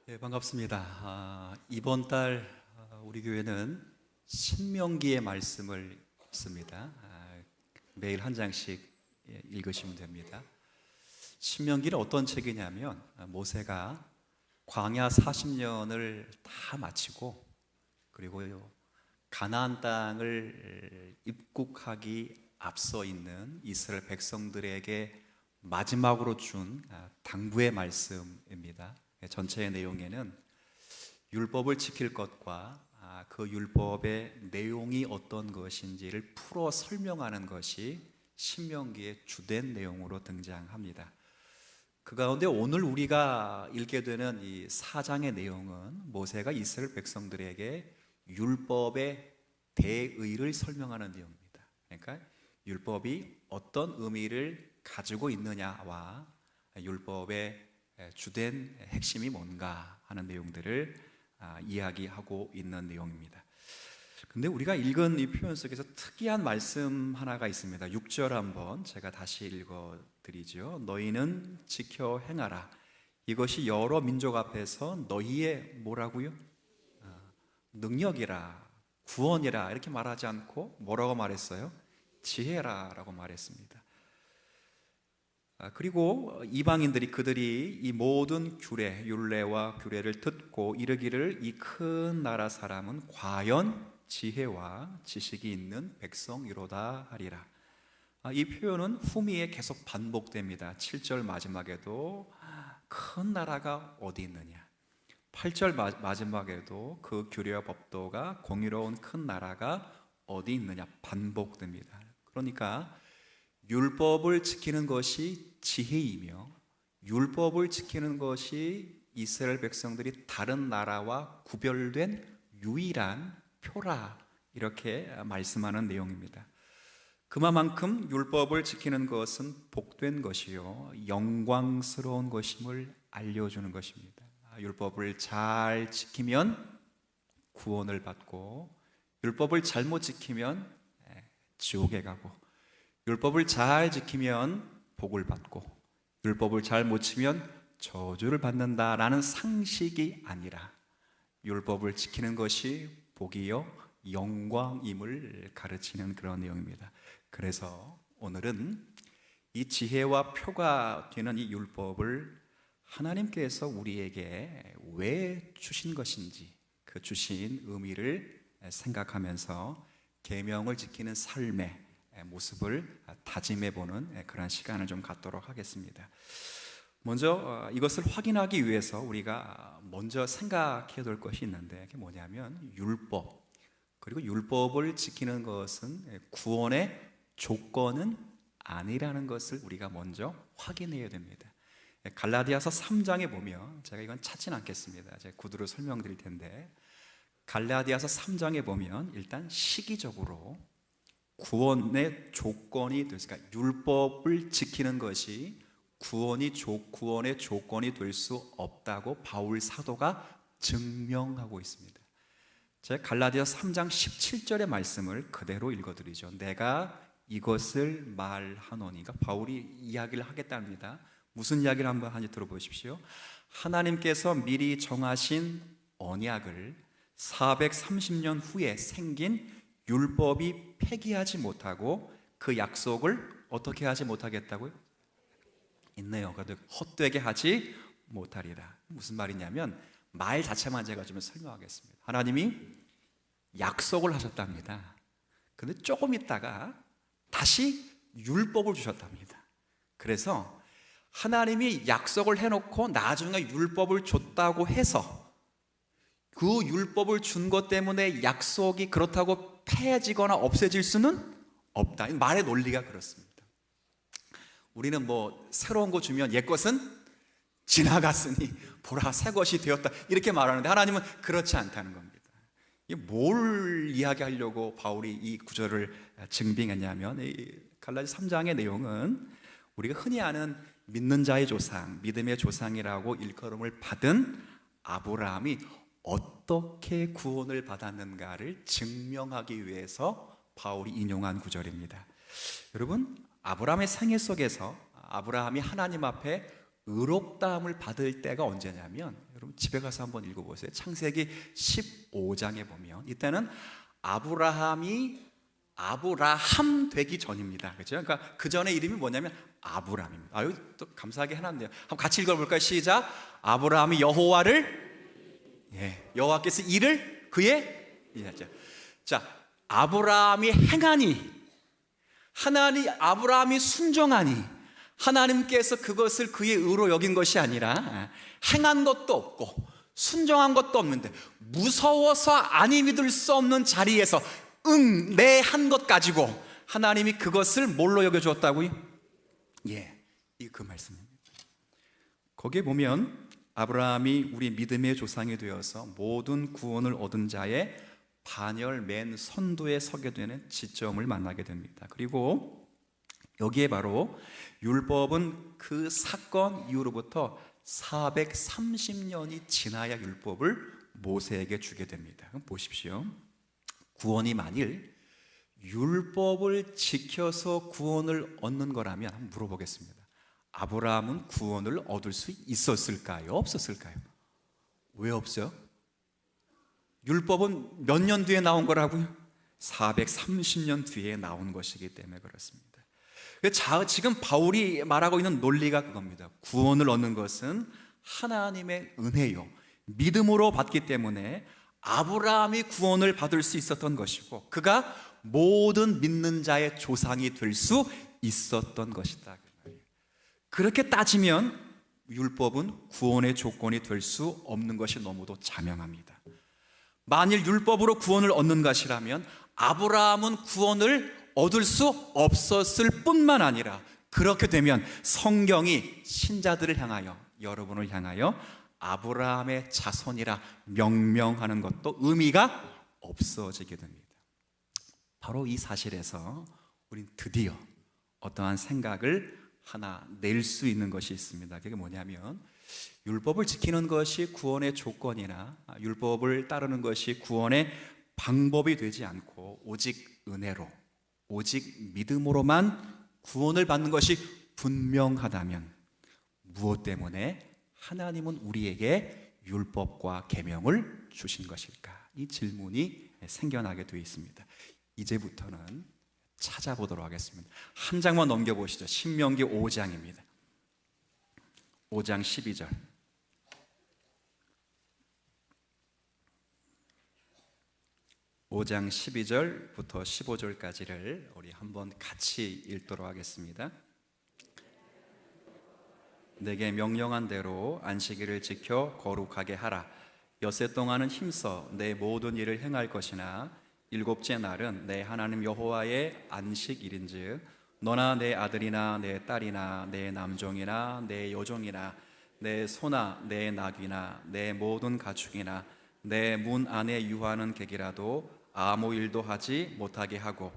네, 반갑습니다. 이번 달 우리 교회는 신명기의 말씀을 읽습니다. 매일 한 장씩 읽으시면 됩니다. 신명기는 어떤 책이냐면 모세가 광야 40년을 다 마치고 그리고 가나안 땅을 입국하기 앞서 있는 이스라엘 백성들에게 마지막으로 준 당부의 말씀입니다. 전체의 내용에는 율법을 지킬 것과 그 율법의 내용이 어떤 것인지를 풀어 설명하는 것이 신명기의 주된 내용으로 등장합니다. 그 가운데 오늘 우리가 읽게 되는 이 4장의 내용은 모세가 이스라엘 백성들에게 율법의 대의를 설명하는 내용입니다. 그러니까 율법이 어떤 의미를 가지고 있느냐와 율법의 주된 핵심이 뭔가 하는 내용들을 이야기하고 있는 내용입니다. 근데 우리가 읽은 이 표현 속에서 특이한 말씀 하나가 있습니다. 6절 한번 제가 다시 읽어드리죠. 너희는 지켜 행하라. 이것이 여러 민족 앞에서 너희의 뭐라고요? 능력이라, 구원이라 이렇게 말하지 않고 뭐라고 말했어요? 지혜라라고 말했습니다. 그리고 이방인들이 그들이 이 모든 규례, 율례와 규례를 듣고 이르기를 이 큰 나라 사람은 과연 지혜와 지식이 있는 백성이로다 하리라. 이 표현은 후미에 계속 반복됩니다. 7절 마지막에도 큰 나라가 어디 있느냐, 8절 마지막에도 그 규례와 법도가 공의로운 큰 나라가 어디 있느냐 반복됩니다. 그러니까 율법을 지키는 것이 지혜이며 율법을 지키는 것이 이스라엘 백성들이 다른 나라와 구별된 유일한 표라, 이렇게 말씀하는 내용입니다. 그만큼 율법을 지키는 것은 복된 것이요 영광스러운 것임을 알려주는 것입니다. 율법을 잘 지키면 구원을 받고 율법을 잘못 지키면 지옥에 가고 율법을 잘 지키면 복을 받고 율법을 잘 못 지키면 저주를 받는다라는 상식이 아니라 율법을 지키는 것이 복이요 영광임을 가르치는 그런 내용입니다. 그래서 오늘은 이 지혜와 표가 되는 이 율법을 하나님께서 우리에게 왜 주신 것인지 그 주신 의미를 생각하면서 계명을 지키는 삶의 모습을 다짐해 보는 그런 시간을 좀 갖도록 하겠습니다. 먼저 이것을 확인하기 위해서 우리가 먼저 생각해야 될 것이 있는데 그게 뭐냐면 율법, 그리고 율법을 지키는 것은 구원의 조건은 아니라는 것을 우리가 먼저 확인해야 됩니다. 갈라디아서 3장에 보면, 제가 이건 찾지는 않겠습니다. 제가 구두로 설명드릴 텐데, 갈라디아서 3장에 보면 일단 시기적으로 구원의 조건이 그러니까 율법을 지키는 것이 구원의 조건이 될 수 없다고 바울 사도가 증명하고 있습니다. 제가 갈라디아서 3장 17절의 말씀을 그대로 읽어드리죠. 내가 이것을 말하노니가 바울이 이야기를 하겠답니다. 무슨 이야기를 한번 하는지 들어보십시오. 하나님께서 미리 정하신 언약을 430년 후에 생긴 율법이 폐기하지 못하고 그 약속을 어떻게 하지 못하겠다고요? 있네요. 헛되게 하지 못하리라. 무슨 말이냐면 말 자체만 제가 좀 설명하겠습니다. 하나님이 약속을 하셨답니다. 그런데 조금 있다가 다시 율법을 주셨답니다. 그래서 하나님이 약속을 해놓고 나중에 율법을 줬다고 해서 그 율법을 준 것 때문에 약속이 그렇다고 폐해지거나 없어질 수는 없다. 말의 논리가 그렇습니다. 우리는 뭐 새로운 거 주면 옛 것은 지나갔으니 보라 새 것이 되었다 이렇게 말하는데 하나님은 그렇지 않다는 겁니다. 뭘 이야기하려고 바울이 이 구절을 증빙했냐면 이 갈라디 3장의 내용은 우리가 흔히 아는 믿는 자의 조상, 믿음의 조상이라고 일컬음을 받은 아브라함이 어떻게 구원을 받았는가를 증명하기 위해서 바울이 인용한 구절입니다. 여러분, 아브라함의 생애 속에서 아브라함이 하나님 앞에 의롭다함을 받을 때가 언제냐면 여러분 집에 가서 한번 읽어보세요. 창세기 15장에 보면 이때는 아브라함 되기 전입니다. 그렇죠? 그러니까 그 전에 이름이 뭐냐면 아브람입니다. 여기 또 감사하게 해놨네요. 한번 같이 읽어볼까요? 시작. 아브라함이 여호와께서 이를 그의 자, 아브라함이 행하니, 아브라함이 순종하니, 하나님께서 그것을 그의 의로 여긴 것이 아니라 행한 것도 없고 순종한 것도 없는데 무서워서 아니 믿을 수 없는 자리에서 내 한 것 가지고 하나님이 그것을 뭘로 여겨주었다고요? 이 그 말씀입니다. 거기에 보면 아브라함이 우리 믿음의 조상이 되어서 모든 구원을 얻은 자의 반열 맨 선두에 서게 되는 지점을 만나게 됩니다. 그리고 여기에 바로 율법은 그 사건 이후로부터 430년이 지나야 율법을 모세에게 주게 됩니다. 그럼 보십시오. 구원이 만일 율법을 지켜서 구원을 얻는 거라면 한번 물어보겠습니다. 아브라함은 구원을 얻을 수 있었을까요? 없었을까요? 왜 없어요? 율법은 몇 년 뒤에 나온 거라고요? 430년 뒤에 나온 것이기 때문에 그렇습니다. 지금 바울이 말하고 있는 논리가 그겁니다. 구원을 얻는 것은 하나님의 은혜요, 믿음으로 받기 때문에 아브라함이 구원을 받을 수 있었던 것이고 그가 모든 믿는 자의 조상이 될 수 있었던 것이다. 그렇게 따지면 율법은 구원의 조건이 될 수 없는 것이 너무도 자명합니다. 만일 율법으로 구원을 얻는 것이라면 아브라함은 구원을 얻을 수 없었을 뿐만 아니라 그렇게 되면 성경이 신자들을 향하여, 여러분을 향하여 아브라함의 자손이라 명명하는 것도 의미가 없어지게 됩니다. 바로 이 사실에서 우린 드디어 어떠한 생각을 하나 낼 수 있는 것이 있습니다. 그게 뭐냐면 율법을 지키는 것이 구원의 조건이나 율법을 따르는 것이 구원의 방법이 되지 않고 오직 은혜로, 오직 믿음으로만 구원을 받는 것이 분명하다면 무엇 때문에 하나님은 우리에게 율법과 계명을 주신 것일까? 이 질문이 생겨나게 되어 있습니다. 이제부터는 찾아보도록 하겠습니다. 한 장만 넘겨보시죠. 신명기 5장입니다. 5장 12절. 5장 12절부터 15절까지를 우리 한번 같이 읽도록 하겠습니다. 내게 명령한 대로 안식일을 지켜 거룩하게 하라. 엿새 동안은 힘써 내 모든 일을 행할 것이나 일곱째 날은 내 하나님 여호와의 안식일인즉 너나 내 아들이나 내 딸이나 내 남종이나 내 여종이나 내 소나 내 낙이나 내 모든 가축이나 내 문 안에 유하는 객이라도 아무 일도 하지 못하게 하고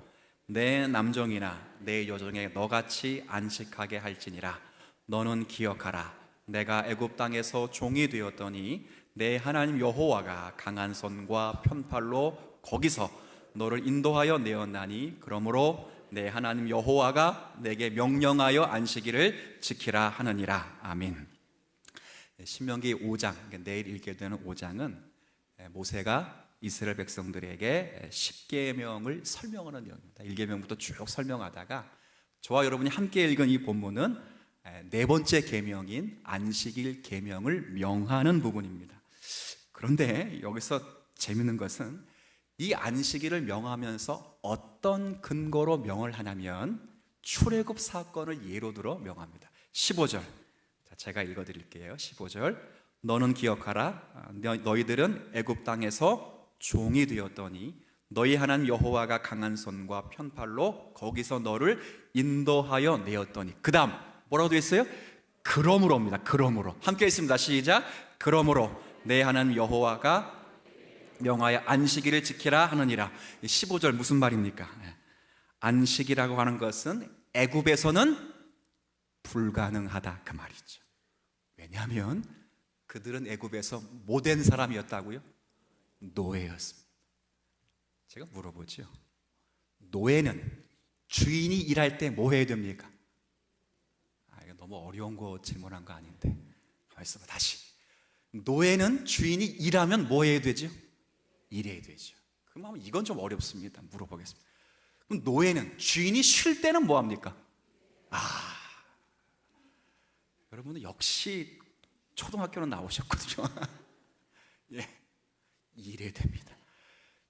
내 남종이나 내 여종에 너같이 안식하게 할지니라. 너는 기억하라. 내가 애굽 땅에서 종이 되었더니 내 하나님 여호와가 강한 손과 편팔로 거기서 너를 인도하여 내었나니 그러므로 내 하나님 여호와가 내게 명령하여 안식일을 지키라 하느니라. 아멘. 신명기 5장, 내일 읽게 되는 5장은 모세가 이스라엘 백성들에게 10계명을 설명하는 내용입니다. 1계명부터 쭉 설명하다가 저와 여러분이 함께 읽은 이 본문은 네 번째 계명인 안식일 계명을 명하는 부분입니다. 그런데 여기서 재밌는 것은 이 안식일을 명하면서 어떤 근거로 명을 하냐면 출애굽 사건을 예로 들어 명합니다. 15절, 제가 읽어드릴게요. 15절, 너는 기억하라. 너희들은 애굽 땅에서 종이 되었더니 너희 하나님 여호와가 강한 손과 편팔로 거기서 너를 인도하여 내었더니, 그 다음 뭐라고 되어 있어요? 그러므로입니다. 그러므로. 함께 있습니다. 시작. 그러므로 내 하나님 여호와가 명하여 안식일을 지키라 하느니라. 15절 무슨 말입니까? 안식이라고 하는 것은 애굽에서는 불가능하다 그 말이죠. 왜냐하면 그들은 애굽에서 못된 사람이었다고요? 노예였습니다. 제가 물어보죠. 노예는 주인이 일할 때 뭐 해야 됩니까? 이거 너무 어려운 거 질문한 거 아닌데. 말씀 다시. 노예는 주인이 일하면 뭐 해야 되죠? 일해야 되죠. 그럼 이건 좀 어렵습니다. 물어보겠습니다. 그럼 노예는 주인이 쉴 때는 뭐 합니까? 여러분은 역시 초등학교는 나오셨거든요. 예, 일해야 됩니다.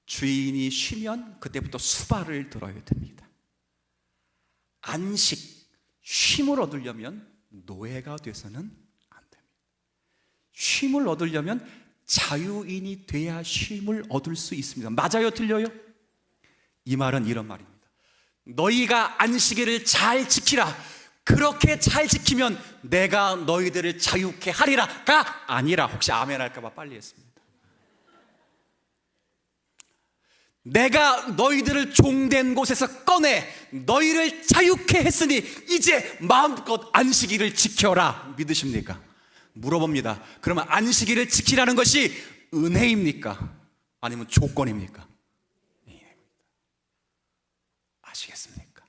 주인이 쉬면 그때부터 수발을 들어야 됩니다. 안식, 쉼을 얻으려면 노예가 돼서는 안 됩니다. 쉼을 얻으려면 자유인이 돼야 쉼을 얻을 수 있습니다. 맞아요? 틀려요? 이 말은 이런 말입니다. 너희가 안식일을 잘 지키라. 그렇게 잘 지키면 내가 너희들을 자유케 하리라가 아니라, 혹시 아멘 할까 봐 빨리 했습니다. 내가 너희들을 종된 곳에서 꺼내 너희를 자유케 했으니 이제 마음껏 안식일을 지켜라. 믿으십니까? 물어봅니다. 그러면 안식일을 지키라는 것이 은혜입니까? 아니면 조건입니까? 아시겠습니까?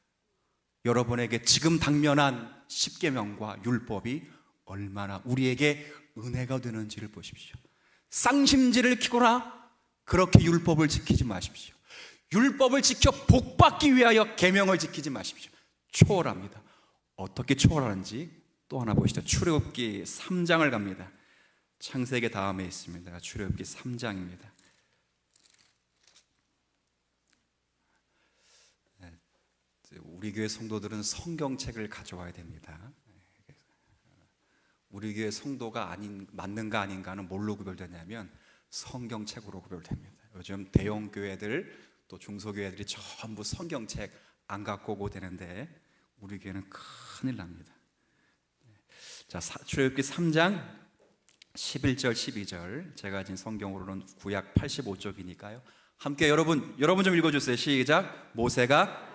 여러분에게 지금 당면한 십계명과 율법이 얼마나 우리에게 은혜가 되는지를 보십시오. 쌍심지를 키거나 그렇게 율법을 지키지 마십시오. 율법을 지켜 복받기 위하여 계명을 지키지 마십시오. 초월합니다. 어떻게 초월하는지 또 하나 보시죠. 출애굽기 3장을 갑니다. 창세기 다음에 있습니다. 출애굽기 3장입니다. 우리 교회 성도들은 성경책을 가져와야 됩니다. 우리 교회 성도가 맞는가 아닌가는 뭘로 구별되냐면 성경책으로 구별됩니다. 요즘 대형 교회들 또 중소교회들이 전부 성경책 안 갖고 오고 되는데 우리 교회는 큰일 납니다. 자, 출애굽기 3장 11절 12절, 제가 가진 성경으로는 구약 85쪽이니까요. 함께 여러분 좀 읽어주세요. 시작. 모세가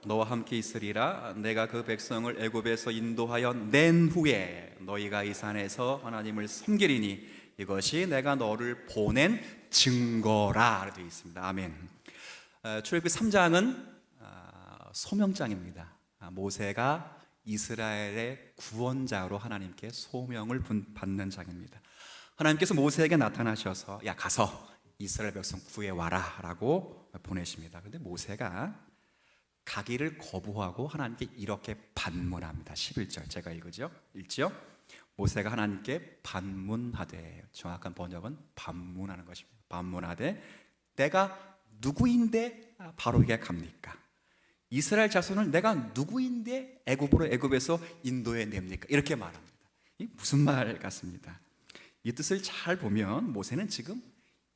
너와 함께 있으리라. 내가 그 백성을 애굽에서 인도하여 낸 후에 너희가 이 산에서 하나님을 섬기리니 이것이 내가 너를 보낸 증거라 되어 있습니다. 아멘. 출애굽기 3장은 소명장입니다. 모세가 이스라엘의 구원자로 하나님께 소명을 받는 장입니다. 하나님께서 모세에게 나타나셔서 야 가서 이스라엘 백성 구해와라 라고 보내십니다. 그런데 모세가 가기를 거부하고 하나님께 이렇게 반문합니다. 11절 제가 읽지요? 모세가 하나님께 반문하되, 정확한 번역은 반문하는 것입니다. 반문하되 내가 누구인데 바로 이게 갑니까? 이스라엘 자손을 내가 누구인데 애굽에서 인도해 냅니까? 이렇게 말합니다. 이 무슨 말 같습니다. 이 뜻을 잘 보면 모세는 지금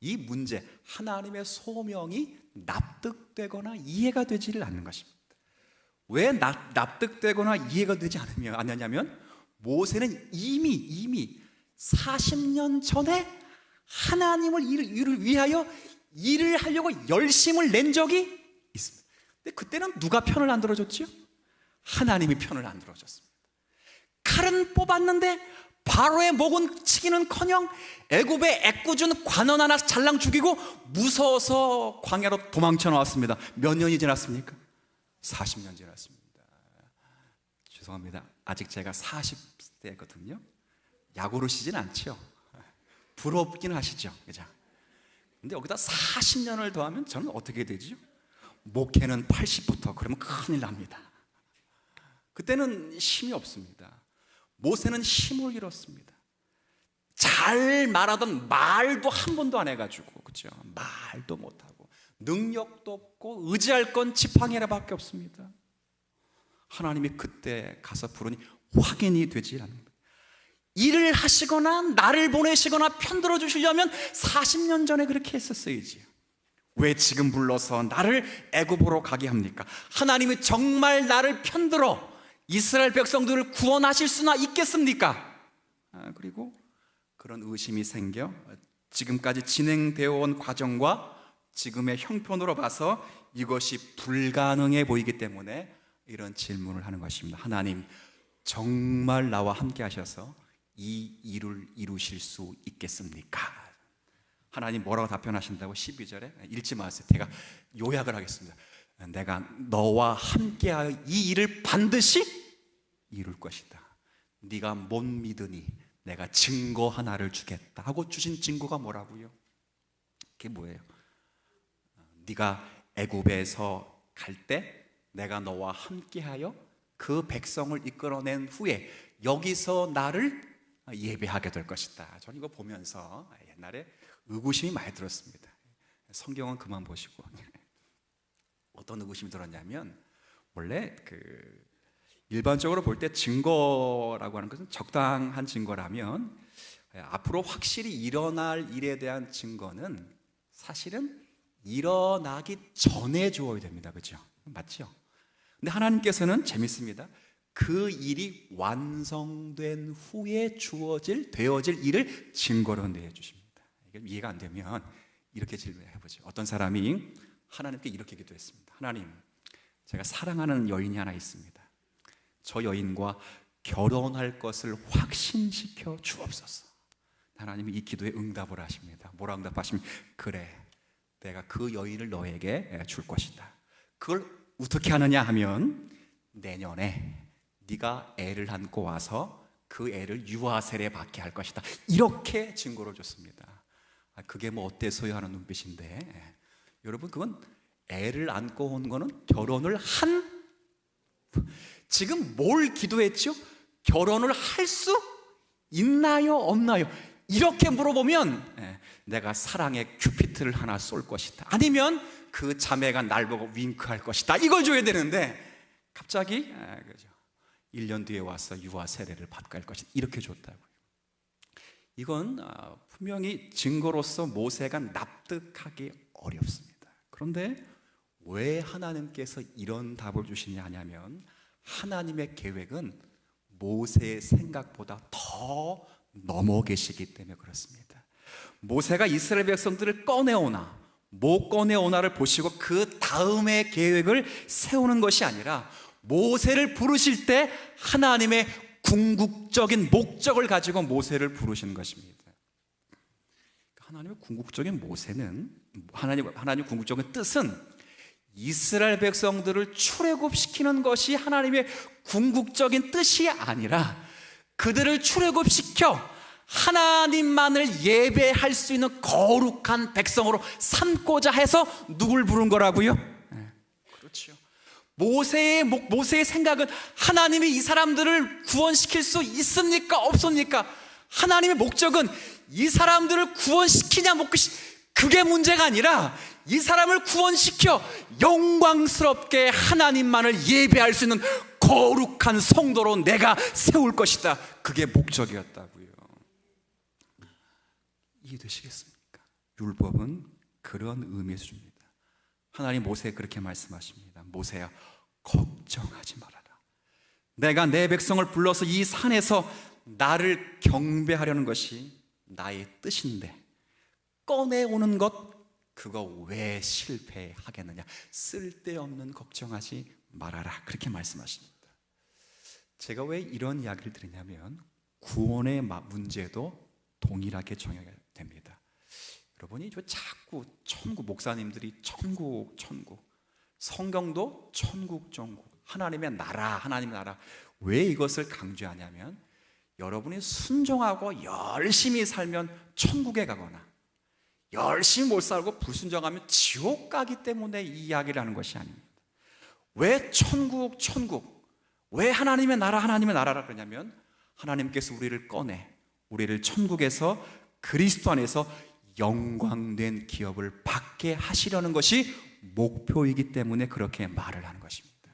이 문제, 하나님의 소명이 납득되거나 이해가 되지를 않는 것입니다. 왜 납득되거나 이해가 되지 않느냐면 모세는 이미 40년 전에 하나님을 일을 위하여 일을 하려고 열심을 낸 적이 있습니다. 근데 그때는 누가 편을 안 들어줬죠? 하나님이 편을 안 들어줬습니다. 칼은 뽑았는데 바로의 목은 치기는커녕 애굽의 애꿎은 관원 하나 잘랑 죽이고 무서워서 광야로 도망쳐 나왔습니다. 몇 년이 지났습니까? 40년 지났습니다. 죄송합니다. 아직 제가 40대거든요. 약오르시진 않죠. 부럽긴 하시죠. 그죠? 근데 여기다 40년을 더하면 저는 어떻게 되죠? 목회는 80부터 그러면 큰일 납니다. 그때는 힘이 없습니다. 모세는 힘을 잃었습니다. 잘 말하던 말도 한 번도 안 해가지고, 그렇죠? 말도 못하고 능력도 없고 의지할 건 지팡이라밖에 없습니다. 하나님이 그때 가서 부르니 확인이 되지 않습니다. 일을 하시거나 나를 보내시거나 편들어 주시려면 40년 전에 그렇게 했었어야지. 왜 지금 불러서 나를 애굽으로 가게 합니까? 하나님이 정말 나를 편들어 이스라엘 백성들을 구원하실 수나 있겠습니까? 그리고 그런 의심이 생겨 지금까지 진행되어 온 과정과 지금의 형편으로 봐서 이것이 불가능해 보이기 때문에 이런 질문을 하는 것입니다. 하나님, 정말 나와 함께 하셔서 이 일을 이루실 수 있겠습니까? 하나님 뭐라고 답변하신다고? 12절에 읽지 마세요. 제가 요약을 하겠습니다. 내가 너와 함께하여 이 일을 반드시 이룰 것이다. 네가 못 믿으니 내가 증거 하나를 주겠다 하고 주신 증거가 뭐라고요? 그게 뭐예요? 네가 애굽에서 갈 때 내가 너와 함께하여 그 백성을 이끌어낸 후에 여기서 나를 예배하게 될 것이다. 저는 이거 보면서 옛날에 의구심이 많이 들었습니다. 성경은 그만 보시고 어떤 의구심이 들었냐면, 원래 일반적으로 볼 때 증거라고 하는 것은 적당한 증거라면 앞으로 확실히 일어날 일에 대한 증거는 사실은 일어나기 전에 주어야 됩니다. 그렇죠? 맞죠? 근데 하나님께서는 재밌습니다. 그 일이 완성된 후에 되어질 일을 증거로 내주십니다. 이게 이해가 안 되면 이렇게 질문해 보죠. 어떤 사람이 하나님께 이렇게 기도했습니다. 하나님, 제가 사랑하는 여인이 하나 있습니다. 저 여인과 결혼할 것을 확신시켜 주옵소서. 하나님이 이 기도에 응답을 하십니다. 뭐라 응답하십니까? 그래, 내가 그 여인을 너에게 줄 것이다. 그걸 어떻게 하느냐 하면, 내년에 네가 애를 안고 와서 그 애를 유아 세례 받게 할 것이다. 이렇게 증거를 줬습니다. 그게 뭐 어때서요 하는 눈빛인데, 여러분, 그건 애를 안고 온 거는 결혼을 지금 뭘 기도했죠? 결혼을 할 수 있나요? 없나요? 이렇게 물어보면 내가 사랑의 큐피트를 하나 쏠 것이다. 아니면 그 자매가 날 보고 윙크할 것이다. 이걸 줘야 되는데 갑자기 1년 뒤에 와서 유아 세례를 받고 할 것이다. 이렇게 줬다고요. 이건 분명히 증거로서 모세가 납득하기 어렵습니다. 그런데 왜 하나님께서 이런 답을 주시냐 하냐면, 하나님의 계획은 모세의 생각보다 더 넘어 계시기 때문에 그렇습니다. 모세가 이스라엘 백성들을 꺼내오나 못 꺼내오나를 보시고 그 다음의 계획을 세우는 것이 아니라, 모세를 부르실 때 하나님의 궁극적인 목적을 가지고 모세를 부르시는 것입니다. 하나님의 궁극적인 하나님 궁극적인 뜻은 이스라엘 백성들을 출애굽시키는 것이 하나님의 궁극적인 뜻이 아니라, 그들을 출애굽시켜 하나님만을 예배할 수 있는 거룩한 백성으로 삼고자 해서 누굴 부른 거라고요? 그렇죠. 모세의 생각은 하나님이 이 사람들을 구원시킬 수 있습니까? 없습니까? 하나님의 목적은 이 사람들을 구원시키냐 그게 문제가 아니라, 이 사람을 구원시켜 영광스럽게 하나님만을 예배할 수 있는 거룩한 성도로 내가 세울 것이다. 그게 목적이었다고요. 이해되시겠습니까? 율법은 그런 의미에서 줍니다. 하나님 모세에 그렇게 말씀하십니다. 모세야, 걱정하지 말아라. 내가 내 백성을 불러서 이 산에서 나를 경배하려는 것이 나의 뜻인데, 꺼내오는 것 그거 왜 실패하겠느냐. 쓸데없는 걱정하지 말아라. 그렇게 말씀하십니다. 제가 왜 이런 이야기를 드리냐면, 구원의 문제도 동일하게 정해야 됩니다. 여러분이 자꾸 목사님들이 천국 성경도 천국 하나님의 나라 왜 이것을 강조하냐면, 여러분이 순종하고 열심히 살면 천국에 가거나 열심히 못 살고 불순종하면 지옥 가기 때문에 이 이야기를 하는 것이 아닙니다. 왜 천국 왜 하나님의 나라라 그러냐면, 하나님께서 우리를 꺼내 우리를 천국에서 그리스도 안에서 영광된 기업을 받게 하시려는 것이 목표이기 때문에 그렇게 말을 하는 것입니다.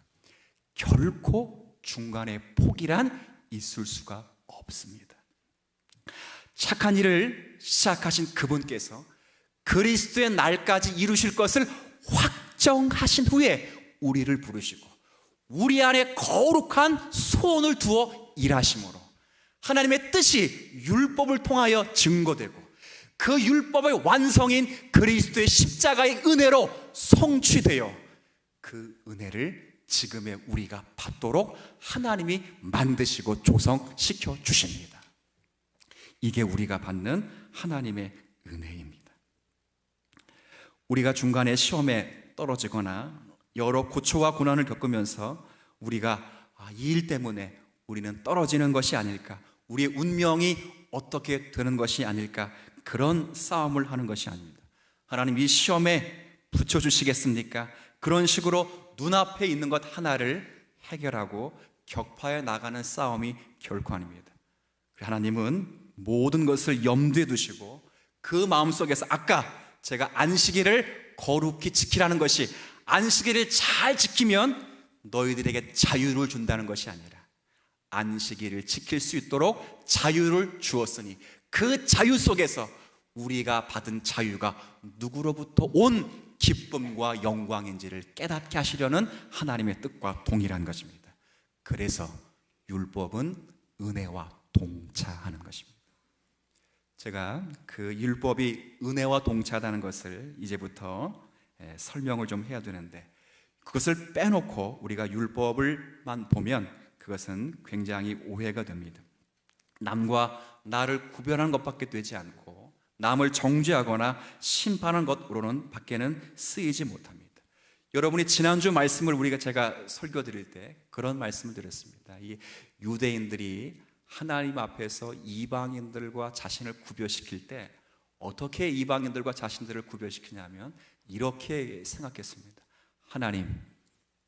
결코 중간에 포기란 있을 수가 없습니다. 착한 일을 시작하신 그분께서 그리스도의 날까지 이루실 것을 확정하신 후에 우리를 부르시고 우리 안에 거룩한 소원을 두어 일하심으로 하나님의 뜻이 율법을 통하여 증거되고, 그 율법의 완성인 그리스도의 십자가의 은혜로 성취되어 그 은혜를 지금의 우리가 받도록 하나님이 만드시고 조성시켜 주십니다. 이게 우리가 받는 하나님의 은혜입니다. 우리가 중간에 시험에 떨어지거나 여러 고초와 고난을 겪으면서 우리가 이 일 때문에 우리는 떨어지는 것이 아닐까, 우리의 운명이 어떻게 되는 것이 아닐까, 그런 싸움을 하는 것이 아닙니다. 하나님, 이 시험에 붙여주시겠습니까? 그런 식으로 눈앞에 있는 것 하나를 해결하고 격파해 나가는 싸움이 결코 아닙니다. 하나님은 모든 것을 염두에 두시고 그 마음속에서 아까 제가 안식일을 거룩히 지키라는 것이, 안식일을 잘 지키면 너희들에게 자유를 준다는 것이 아니라 안식일을 지킬 수 있도록 자유를 주었으니 그 자유 속에서 우리가 받은 자유가 누구로부터 온 기쁨과 영광인지를 깨닫게 하시려는 하나님의 뜻과 동일한 것입니다. 그래서 율법은 은혜와 동차하는 것입니다. 제가 그 율법이 은혜와 동차하다는 것을 이제부터 설명을 좀 해야 되는데, 그것을 빼놓고 우리가 율법을만 보면 그것은 굉장히 오해가 됩니다. 남과 나를 구별하는 것밖에 되지 않고 남을 정죄하거나 심판하는 것으로는 밖에는 쓰이지 못합니다. 여러분이 지난주 말씀을 제가 설교 드릴 때 그런 말씀을 드렸습니다. 이 유대인들이 하나님 앞에서 이방인들과 자신을 구별시킬 때 어떻게 이방인들과 자신들을 구별시키냐면 이렇게 생각했습니다. 하나님,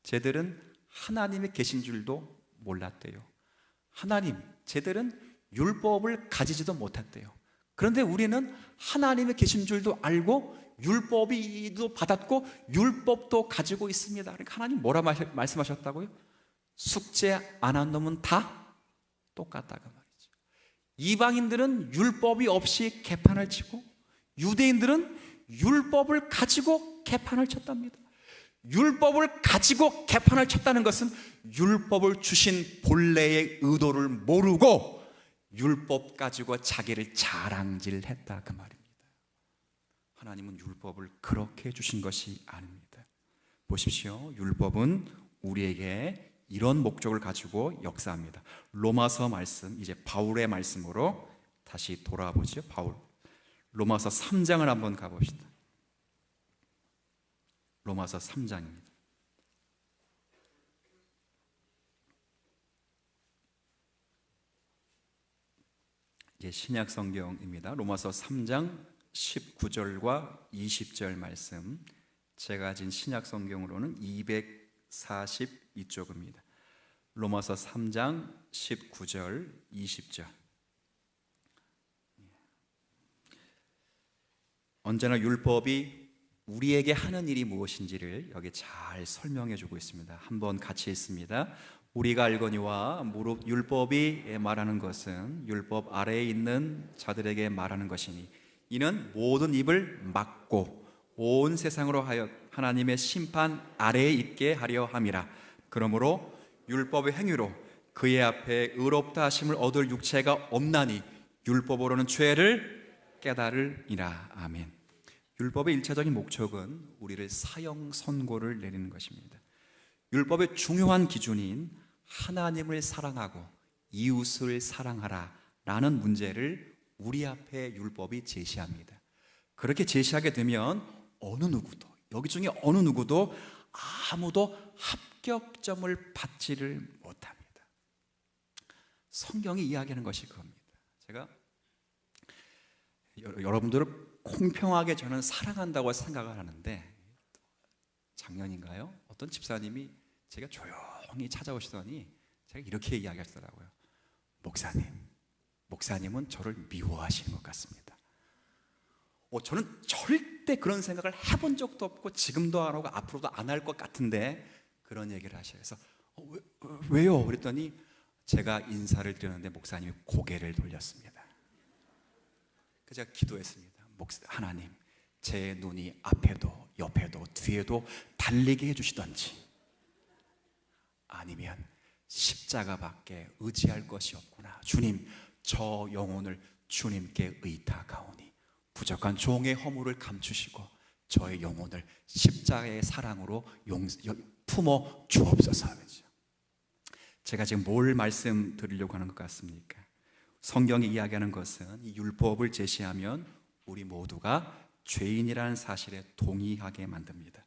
쟤들은 하나님의 계신 줄도 몰랐대요. 하나님, 쟤들은 율법을 가지지도 못했대요. 그런데 우리는 하나님의 계신 줄도 알고 율법도 받았고 율법도 가지고 있습니다. 그러니까 하나님 뭐라 말씀하셨다고요? 숙제 안 한 놈은 다 똑같다고 말이죠. 이방인들은 율법이 없이 개판을 치고 유대인들은 율법을 가지고 개판을 쳤답니다. 율법을 가지고 개판을 쳤다는 것은 율법을 주신 본래의 의도를 모르고 율법 가지고 자기를 자랑질했다, 그 말입니다. 하나님은 율법을 그렇게 주신 것이 아닙니다. 보십시오. 율법은 우리에게 이런 목적을 가지고 역사합니다. 로마서 말씀, 이제 바울의 말씀으로 다시 돌아와 보죠. 바울, 로마서 3장을 한번 가봅시다. 로마서 3장입니다. 이제 신약 성경입니다. 로마서 3장 19절과 20절 말씀, 제가 가진 신약 성경으로는 242쪽입니다. 로마서 3장 19절 20절. 언제나 율법이 우리에게 하는 일이 무엇인지를 여기 잘 설명해 주고 있습니다. 한번 같이 읽습니다. 우리가 알거니와 무릇 율법이 말하는 것은 율법 아래에 있는 자들에게 말하는 것이니 이는 모든 입을 막고 온 세상으로 하여 하나님의 심판 아래에 있게 하려 함이라. 그러므로 율법의 행위로 그의 앞에 의롭다 하심을 얻을 육체가 없나니 율법으로는 죄를 깨달으리라. 아멘. 율법의 일차적인 목적은 우리를 사형 선고를 내리는 것입니다. 율법의 중요한 기준인 하나님을 사랑하고 이웃을 사랑하라 라는 문제를 우리 앞에 율법이 제시합니다. 그렇게 제시하게 되면 어느 누구도, 여기 중에 어느 누구도 아무도 합격점을 받지를 못합니다. 성경이 이야기하는 것이 그겁니다. 제가 여러분들을 공평하게 저는 사랑한다고 생각을 하는데, 작년인가요? 어떤 집사님이 제가 조용히 찾아오시더니 제가 이렇게 이야기하시더라고요. 목사님은 저를 미워하시는 것 같습니다. 저는 절대 그런 생각을 해본 적도 없고 지금도 안 하고 앞으로도 안 할 것 같은데 그런 얘기를 하셔요. 그래서 왜요? 그랬더니 제가 인사를 드렸는데 목사님이 고개를 돌렸습니다. 그래서 제가 기도했습니다. 하나님, 제 눈이 앞에도 옆에도 뒤에도 달리게 해주시던지, 아니면 십자가밖에 의지할 것이 없구나. 주님, 저 영혼을 주님께 의탁하오니 부족한 종의 허물을 감추시고 저의 영혼을 십자가의 사랑으로 품어 주옵소서. 제가 지금 뭘 말씀드리려고 하는 것 같습니까? 성경이 이야기하는 것은 이 율법을 제시하면 우리 모두가 죄인이라는 사실에 동의하게 만듭니다.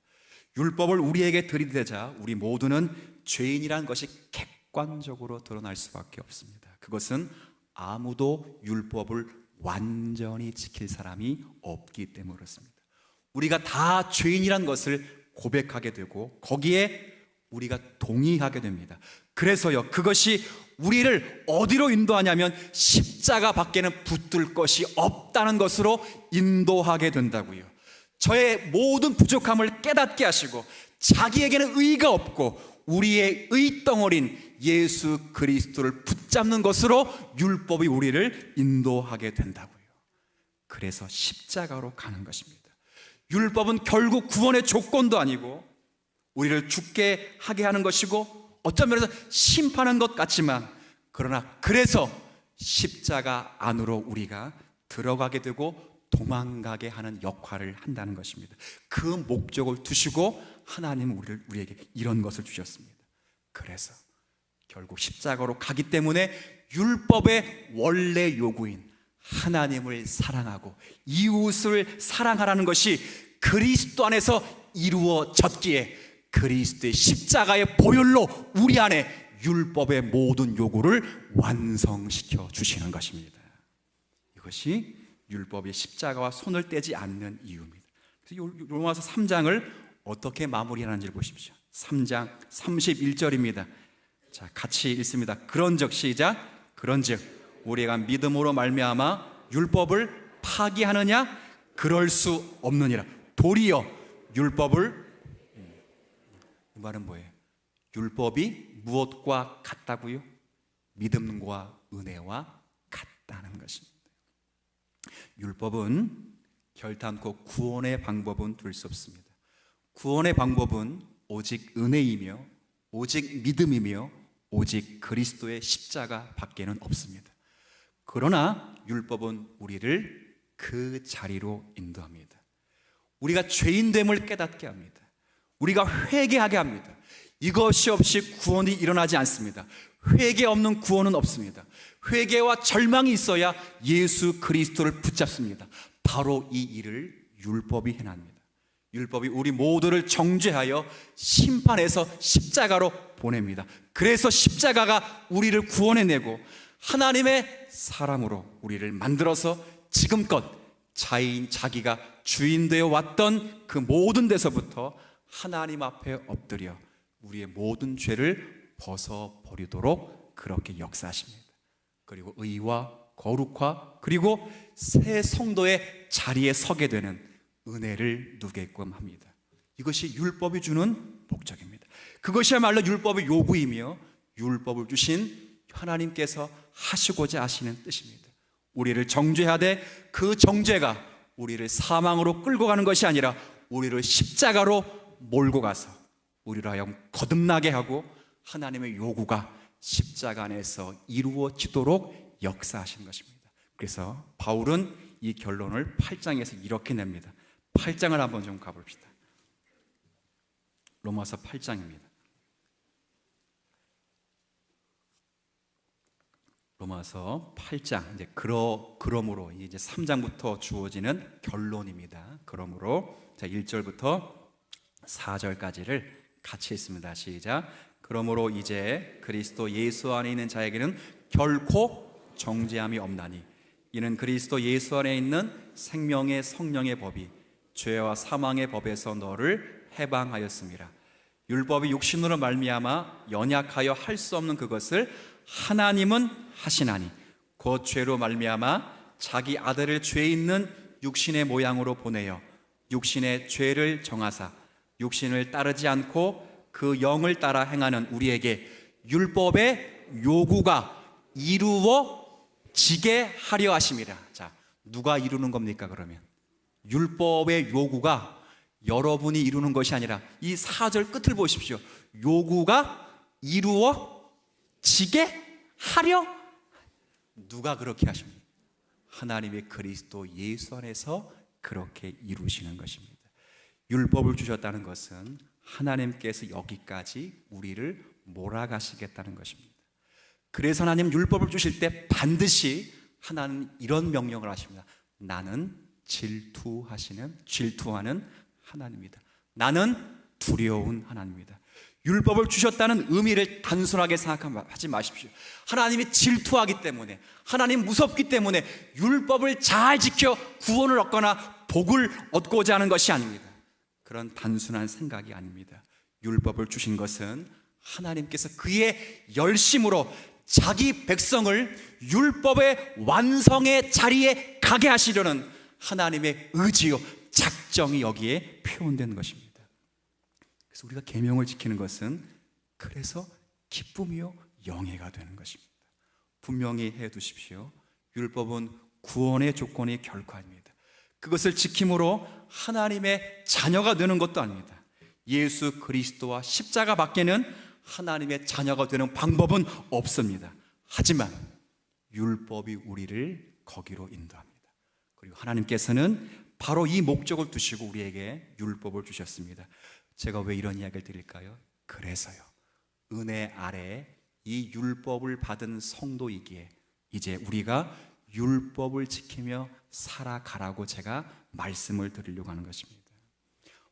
율법을 우리에게 들이대자 우리 모두는 죄인이라는 것이 객관적으로 드러날 수밖에 없습니다. 그것은 아무도 율법을 완전히 지킬 사람이 없기 때문에 그렇습니다. 우리가 다 죄인이라는 것을 고백하게 되고 거기에 우리가 동의하게 됩니다. 그래서요, 그것이 우리를 어디로 인도하냐면 십자가 밖에는 붙들 것이 없다는 것으로 인도하게 된다고요. 저의 모든 부족함을 깨닫게 하시고 자기에게는 의가 없고 우리의 의덩어린 예수 그리스도를 붙잡는 것으로 율법이 우리를 인도하게 된다고요. 그래서 십자가로 가는 것입니다. 율법은 결국 구원의 조건도 아니고 우리를 죽게 하게 하는 것이고 어떤 면에서 심판한 것 같지만, 그러나 그래서 십자가 안으로 우리가 들어가게 되고 도망가게 하는 역할을 한다는 것입니다. 그 목적을 두시고 하나님은 우리에게 이런 것을 주셨습니다. 그래서 결국 십자가로 가기 때문에 율법의 원래 요구인 하나님을 사랑하고 이웃을 사랑하라는 것이 그리스도 안에서 이루어졌기에 그리스도의 십자가의 보혈로 우리 안에 율법의 모든 요구를 완성시켜 주시는 것입니다. 이것이 율법의 십자가와 손을 떼지 않는 이유입니다. 그래서 로마서 3장을 어떻게 마무리하는지를 보십시오. 3장 31절입니다. 자, 같이 읽습니다. 그런즉 시작. 그런즉 우리가 믿음으로 말미암아 율법을 파기하느냐? 그럴 수 없느니라. 도리어 율법을, 이 말은 뭐예요? 율법이 무엇과 같다고요? 믿음과 은혜와 같다는 것입니다. 율법은 결단코 구원의 방법은 될 수 없습니다. 구원의 방법은 오직 은혜이며 오직 믿음이며 오직 그리스도의 십자가 밖에는 없습니다. 그러나 율법은 우리를 그 자리로 인도합니다. 우리가 죄인됨을 깨닫게 합니다. 우리가 회개하게 합니다. 이것이 없이 구원이 일어나지 않습니다. 회개 없는 구원은 없습니다. 회개와 절망이 있어야 예수 그리스도를 붙잡습니다. 바로 이 일을 율법이 해냅니다. 율법이 우리 모두를 정죄하여 심판해서 십자가로 보냅니다. 그래서 십자가가 우리를 구원해내고 하나님의 사람으로 우리를 만들어서 지금껏 자기가 주인 되어 왔던 그 모든 데서부터 하나님 앞에 엎드려 우리의 모든 죄를 벗어버리도록 그렇게 역사하십니다. 그리고 의와 거룩화 그리고 새 성도의 자리에 서게 되는 은혜를 누리게끔 합니다. 이것이 율법이 주는 목적입니다. 그것이야말로 율법의 요구이며 율법을 주신 하나님께서 하시고자 하시는 뜻입니다. 우리를 정죄하되 그 정죄가 우리를 사망으로 끌고 가는 것이 아니라 우리를 십자가로 몰고 가서 우리로 하여금 거듭나게 하고 하나님의 요구가 십자가 안에서 이루어지도록 역사하시는 것입니다. 그래서 바울은 이 결론을 8장에서 이렇게 냅니다. 8장을 한번 좀 가봅시다. 로마서 8장입니다. 로마서 8장 이제 그러므로 이제 3장부터 주어지는 결론입니다. 그러므로 자 1절부터 4절까지를 같이 읽습니다. 시작. 그러므로 이제 그리스도 예수 안에 있는 자에게는 결코 정죄함이 없나니 이는 그리스도 예수 안에 있는 생명의 성령의 법이 죄와 사망의 법에서 너를 해방하였습니다. 율법이 육신으로 말미암아 연약하여 할 수 없는 그것을 하나님은 하시나니 곧 죄로 말미암아 자기 아들을 죄 있는 육신의 모양으로 보내어 육신의 죄를 정하사 육신을 따르지 않고 그 영을 따라 행하는 우리에게 율법의 요구가 이루어지게 하려 하심이라. 자, 누가 이루는 겁니까? 그러면 율법의 요구가 여러분이 이루는 것이 아니라 이 4절 끝을 보십시오. 요구가 이루어지게 하려. 누가 그렇게 하십니까? 하나님의 그리스도 예수 안에서 그렇게 이루시는 것입니다. 율법을 주셨다는 것은 하나님께서 여기까지 우리를 몰아가시겠다는 것입니다. 그래서 하나님 율법을 주실 때 반드시 하나님 이런 명령을 하십니다. 나는 질투하는 하나님이다. 나는 두려운 하나님입니다. 율법을 주셨다는 의미를 단순하게 생각하지 마십시오. 하나님이 질투하기 때문에, 하나님 무섭기 때문에 율법을 잘 지켜 구원을 얻거나 복을 얻고자 하는 것이 아닙니다. 그런 단순한 생각이 아닙니다. 율법을 주신 것은 하나님께서 그의 열심으로 자기 백성을 율법의 완성의 자리에 가게 하시려는 하나님의 의지요, 작정이 여기에 표현된 것입니다. 그래서 우리가 계명을 지키는 것은 그래서 기쁨이요 영예가 되는 것입니다. 분명히 해두십시오. 율법은 구원의 조건이 결코 아닙니다. 그것을 지킴으로 하나님의 자녀가 되는 것도 아닙니다. 예수 그리스도와 십자가 밖에는 하나님의 자녀가 되는 방법은 없습니다. 하지만 율법이 우리를 거기로 인도합니다. 그리고 하나님께서는 바로 이 목적을 두시고 우리에게 율법을 주셨습니다. 제가 왜 이런 이야기를 드릴까요? 그래서요, 은혜 아래 이 율법을 받은 성도이기에 이제 우리가 율법을 지키며 살아가라고 제가 말씀을 드리려고 하는 것입니다.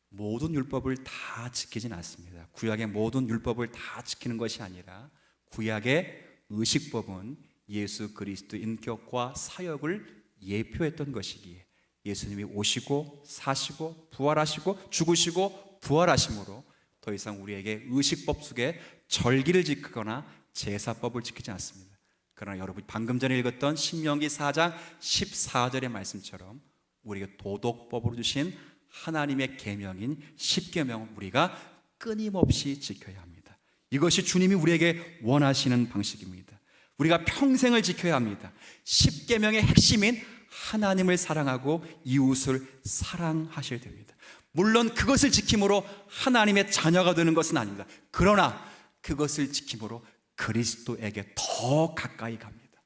모든 율법을 다 지키진 않습니다. 구약의 모든 율법을 다 지키는 것이 아니라 구약의 의식법은 예수 그리스도 인격과 사역을 예표했던 것이기에 예수님이 오시고 사시고 부활하시고 죽으시고 부활하심으로 더 이상 우리에게 의식법 속에 절기를 지키거나 제사법을 지키지 않습니다. 그러나 여러분 방금 전에 읽었던 신명기 4장 14절의 말씀처럼 우리에게 도덕법으로 주신 하나님의 계명인 십계명은 우리가 끊임없이 지켜야 합니다. 이것이 주님이 우리에게 원하시는 방식입니다. 우리가 평생을 지켜야 합니다. 십계명의 핵심인 하나님을 사랑하고 이웃을 사랑하셔야 됩니다. 물론 그것을 지킴으로 하나님의 자녀가 되는 것은 아닙니다. 그러나 그것을 지킴으로 그리스도에게 더 가까이 갑니다.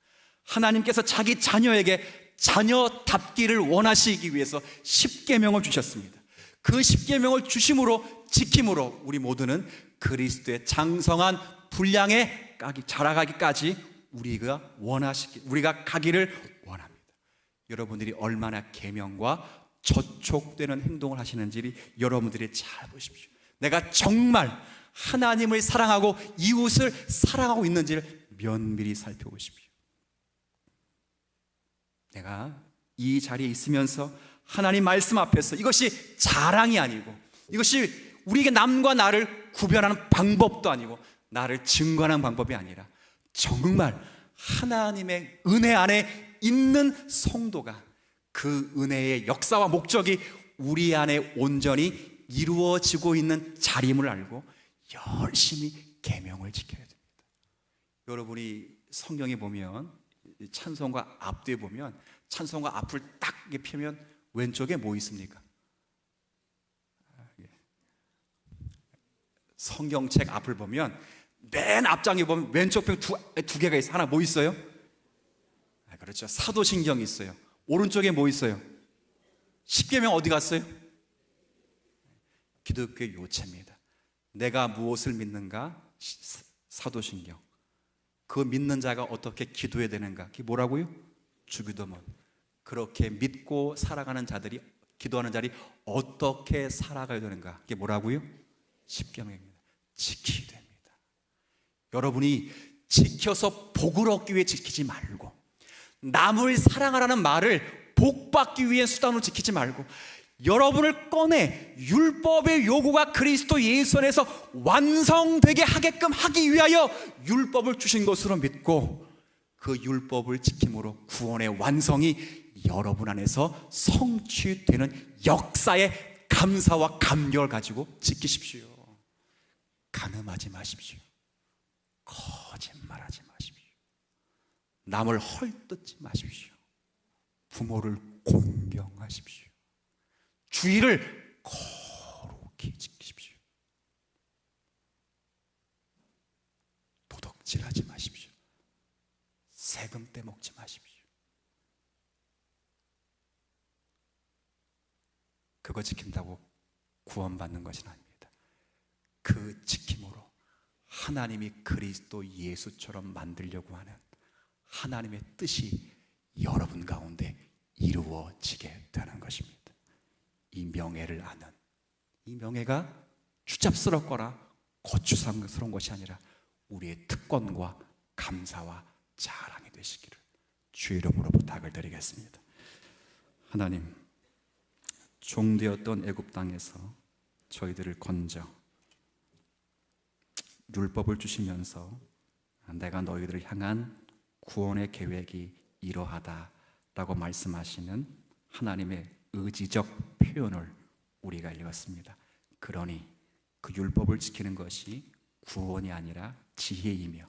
하나님께서 자기 자녀에게 자녀답기를 원하시기 위해서 십계명을 주셨습니다. 그 십계명을 주심으로 지킴으로 우리 모두는 그리스도의 장성한 분량에 자라가기까지 우리가 가기를 원합니다. 여러분들이 얼마나 계명과 저촉되는 행동을 하시는지 여러분들이 잘 보십시오. 내가 정말 하나님을 사랑하고 이웃을 사랑하고 있는지를 면밀히 살펴보십시오. 내가 이 자리에 있으면서 하나님 말씀 앞에서 이것이 자랑이 아니고 이것이 우리에게 남과 나를 구별하는 방법도 아니고 나를 증거하는 방법이 아니라 정말 하나님의 은혜 안에 있는 성도가 그 은혜의 역사와 목적이 우리 안에 온전히 이루어지고 있는 자리임을 알고 열심히 계명을 지켜야 됩니다. 여러분이 성경에 보면 찬송가 앞뒤에 보면 찬송가 앞을 딱 펴면 왼쪽에 뭐 있습니까? 성경책 앞을 보면 맨 앞장에 보면 왼쪽 편 두 개가 있어요. 하나 뭐 있어요? 그렇죠. 사도신경이 있어요. 오른쪽에 뭐 있어요? 십계명 어디 갔어요? 기독교의 요체입니다. 내가 무엇을 믿는가? 사도신경. 그 믿는 자가 어떻게 기도해야 되는가? 그게 뭐라고요? 주기도문. 그렇게 믿고 살아가는 자들이 기도하는 자들이 어떻게 살아가야 되는가? 그게 뭐라고요? 십계명입니다. 지키야 됩니다. 여러분이 지켜서 복을 얻기 위해 지키지 말고 남을 사랑하라는 말을 복받기 위해 수단으로 지키지 말고 여러분을 꺼내 율법의 요구가 그리스도 예수 안에서 완성되게 하게끔 하기 위하여 율법을 주신 것으로 믿고 그 율법을 지킴으로 구원의 완성이 여러분 안에서 성취되는 역사의 감사와 감격을 가지고 지키십시오. 간음하지 마십시오. 거짓말하지 마십시오. 남을 헐뜯지 마십시오. 부모를 공경하십시오. 주의를 거룩히 지키십시오. 도둑질하지 마십시오. 세금 떼먹지 마십시오. 그거 지킨다고 구원받는 것은 아닙니다. 그 지킴으로 하나님이 그리스도 예수처럼 만들려고 하는 하나님의 뜻이 여러분 가운데 이루어지게 되는 것입니다. 이 명예를 아는, 이 명예가 추잡스럽거나 거추장스러운 것이 아니라 우리의 특권과 감사와 자랑이 되시기를 주 이름으로 부탁을 드리겠습니다. 하나님, 종되었던 애굽 땅에서 저희들을 건져 율법을 주시면서 내가 너희들을 향한 구원의 계획이 이러하다라고 말씀하시는 하나님의 의지적 표현을 우리가 읽었습니다. 그러니 그 율법을 지키는 것이 구원이 아니라 지혜이며,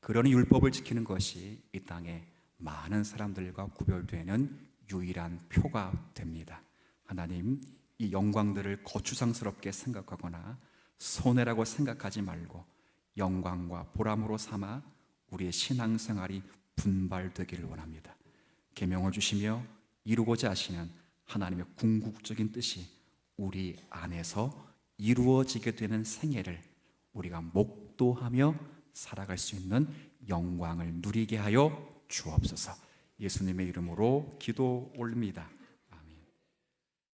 그러니 율법을 지키는 것이 이 땅에 많은 사람들과 구별되는 유일한 표가 됩니다. 하나님, 이 영광들을 거추장스럽게 생각하거나 손해라고 생각하지 말고 영광과 보람으로 삼아 우리의 신앙생활이 분발되기를 원합니다. 계명을 주시며 이루고자 하시는 하나님의 궁극적인 뜻이 우리 안에서 이루어지게 되는 생애를 우리가 목도하며 살아갈 수 있는 영광을 누리게 하여 주옵소서. 예수님의 이름으로 기도 올립니다.